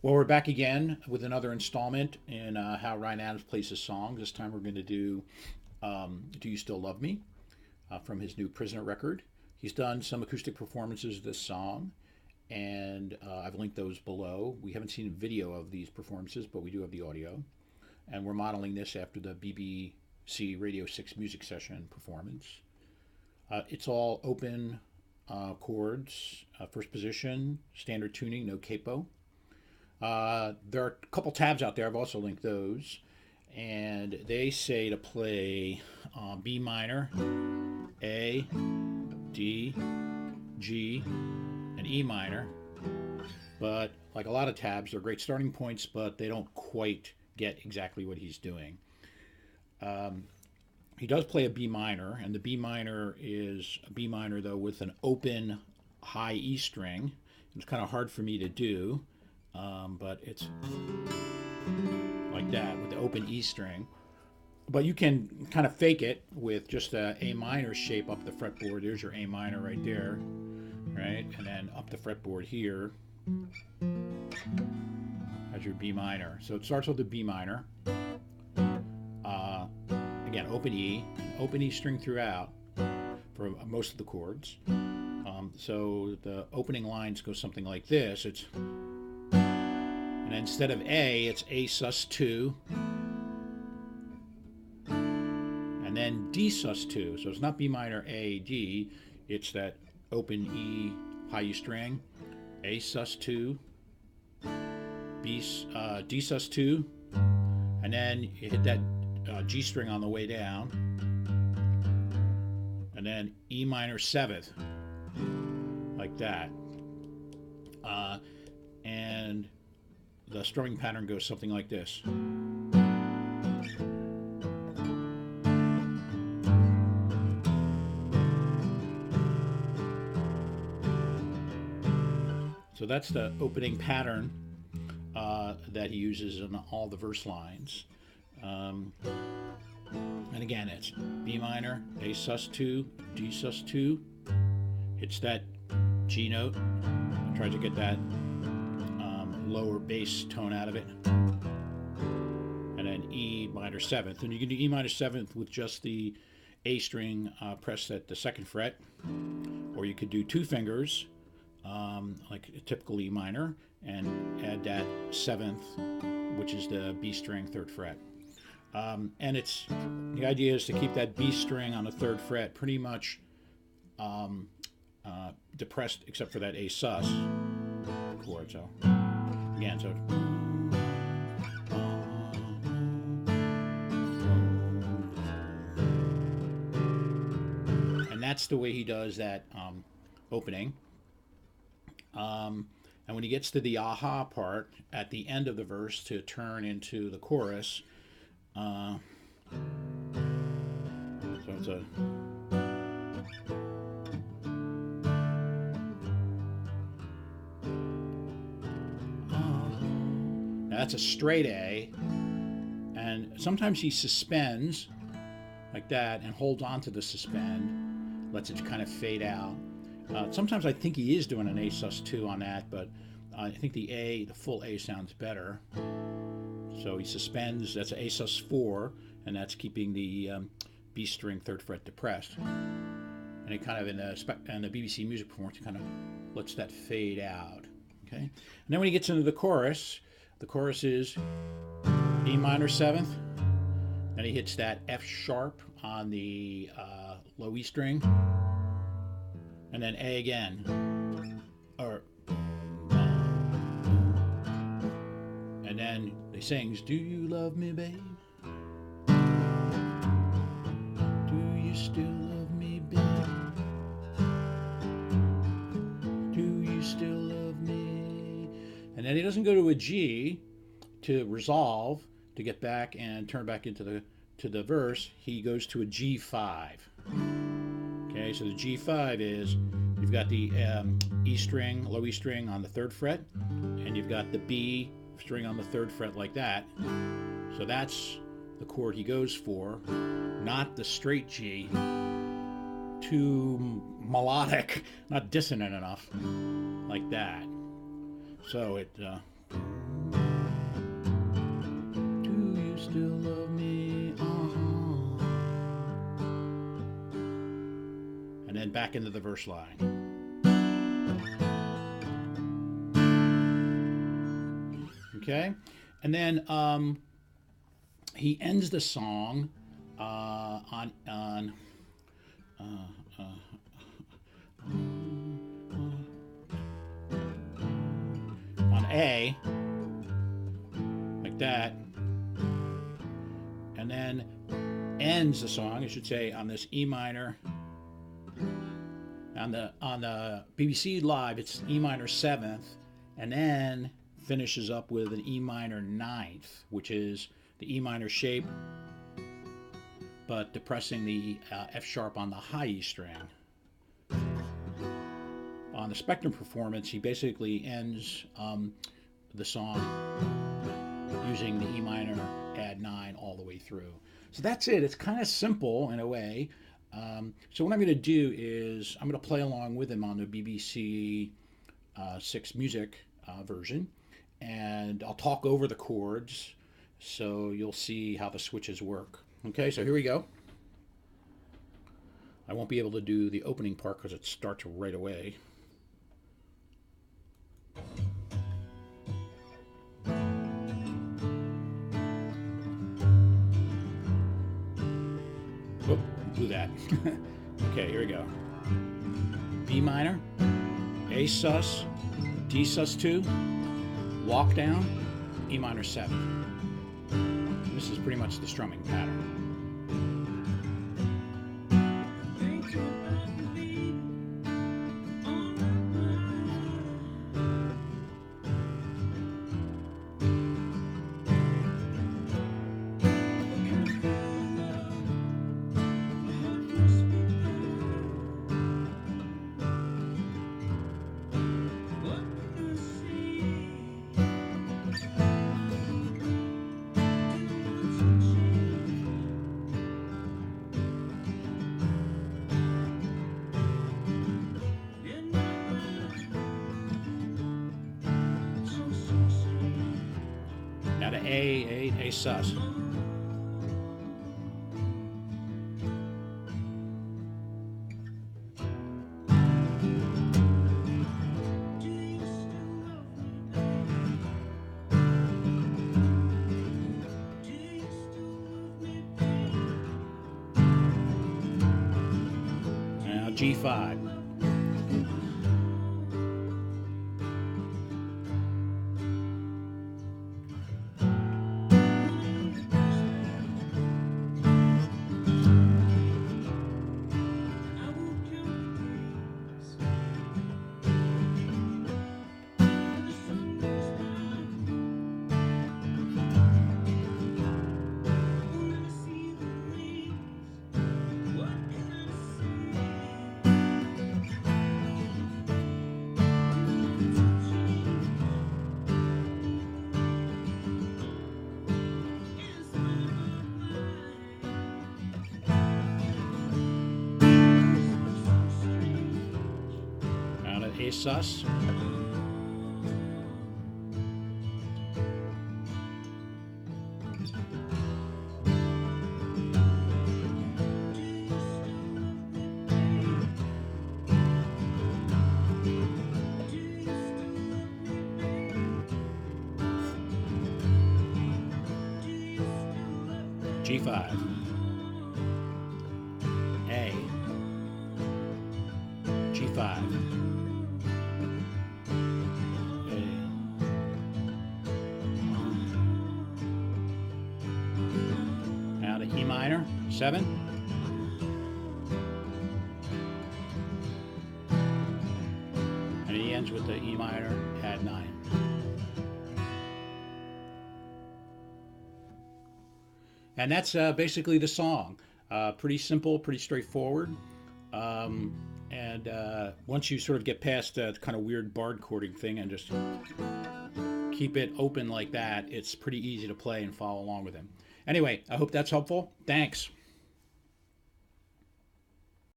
Well, we're back again with another installment in how Ryan Adams plays his songs. This time we're going to Do You Still Love Me from his new Prisoner record. He's done some acoustic performances of this song, and I've linked those below. We haven't seen a video of these performances, but we do have the audio. And we're modeling this after the BBC Radio 6 music session performance. It's all open chords, first position, standard tuning, no capo. There are a couple tabs out there. I've also linked those. And they say to play B minor, A, D, G, and E minor. But like a lot of tabs, they're great starting points, but they don't quite get exactly what he's doing. He does play a B minor, and the B minor is a B minor, though, with an open high E string. It's kind of hard for me to do. But it's like that with the open E string. But you can kind of fake it with just a A minor shape up the fretboard. There's your A minor right there, right? And then up the fretboard here has your B minor. So it starts with the B minor. Again, open E string throughout for most of the chords. So the opening lines go something like this. It's And instead of A, it's A sus2, and then D sus2. So it's not B minor A, D, it's that open E high E string, A sus2, D sus2, and then you hit that G string on the way down, and then E minor 7th, like that. And the strumming pattern goes something like this. So that's the opening pattern that he uses in all the verse lines. And again, it's B minor, A sus2, D sus2. Hits that G note. Tries to get that lower bass tone out of it, and then E minor 7th, and you can do E minor 7th with just the A string pressed at the 2nd fret, or you could do 2 fingers like a typical E minor and add that 7th, which is the B string 3rd fret. And it's the idea is to keep that B string on the 3rd fret pretty much depressed, except for that A sus chord. So again, so and that's the way he does that opening. And when he gets to the aha part at the end of the verse to turn into the chorus, so it's a that's a straight A, and sometimes he suspends like that and holds on to the suspend, lets it kind of fade out. Sometimes I think he is doing an A sus2 on that, but I think the full A sounds better. So he suspends, that's an A sus4, and that's keeping the B string 3rd fret depressed. And it kind of, in the BBC music performance, it kind of lets that fade out. Okay? And then when he gets into the chorus is E minor 7th, then he hits that F sharp on the low E string, and then A again, and then he sings, "Do you love me, babe? Do you still love me, babe? Do you still love me?" And then he doesn't go to a G to resolve, to get back and turn back into the verse. He goes to a G5. Okay, so the G5 is, you've got the E string, low E string on the 3rd fret, and you've got the B string on the 3rd fret like that. So that's the chord he goes for, not the straight G. Too melodic, not dissonant enough, like that. So it still love me? And then back into the verse line. Okay, and then he ends the song on A, like that, and then ends the song, I should say, on this E minor. On the BBC Live, it's E minor 7th, and then finishes up with an E minor 9th, which is the E minor shape, but depressing the F sharp on the high E string. On the Spectrum performance, he basically ends the song using the E minor add 9 all the way through. So that's it. It's kind of simple in a way. So what I'm going to do is I'm going to play along with him on the BBC 6 music version, and I'll talk over the chords so you'll see how the switches work. Okay, so here we go. I won't be able to do the opening part because it starts right away. Whoop, blew that. Okay, here we go. B minor, A sus, D sus2, walk down, E minor 7. This is pretty much the strumming pattern. Now to A sus. Now G5. A sus. G5. A. G5. Now to E minor 7. And he ends with the E minor add 9. And that's basically the song. Pretty simple, pretty straightforward. And once you sort of get past the kind of weird barred chording thing and just keep it open like that, it's pretty easy to play and follow along with him. Anyway, I hope that's helpful. Thanks.